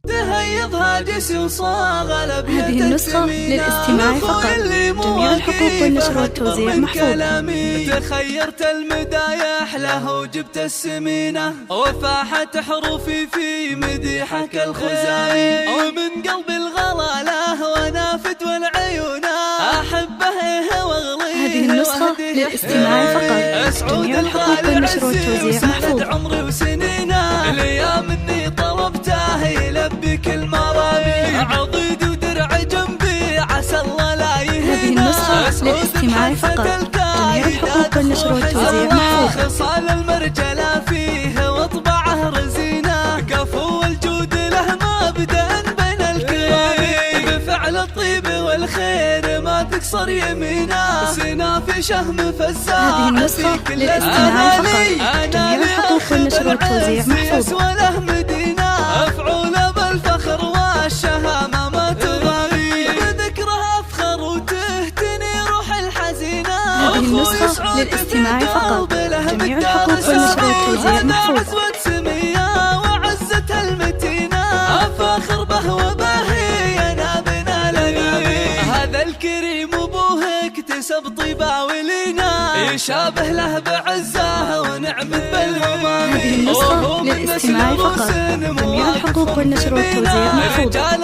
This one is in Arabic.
تهيض هاجس وصاغ هذه النسخة للاستماع فقط. جميع الحقوق والنشر والتوزيع محفوظة. تخيرت المدايح له وجبت السمينة وفاحت حروفي في مديحك الخزائي ومن قلب الغلا له ونافد والعيون أحبه واغليه. هذه النسخة للاستماع فقط. جميع الحقوق والنشر والتوزيع محفوظة. عمري وسنينه الأيام مني طلبته يلبك المرامي عضيد ودرع جنبي عسى الله لا يهينا. هذه النسخة للاستماع فقط. جميع الحقوق والنشر والتوزيع محفوظة. خصال المرجلة فيه واطبعه رزينة كفو الجود له مبدأ بين الكرام بفعل الطيب والخير ما تكسر يمينه سنا في شهم فزاع. هذه النسخة للاستماع فقط. جميع الحقوق والنشر والتوزيع محفوظة. وله مدينة أفعول بالفخر والشهامة ما تضاهي بذكرها أفخر وتهتني روح الحزينة. هذه النسخة للاستماع فقط. جميع الحقوق والنشر والتوزيع محفوظة. سمية وعزة المتينة أفاخر به وباهي أنا بنا لنبي هذا الكريم أبوه اكتسب طيبة ولينا يشابه له بعزه ونعم بالهمام. هذه النسخة للاستماع فقط. جميع الحقوق والنشر والتوزيع محفوظة.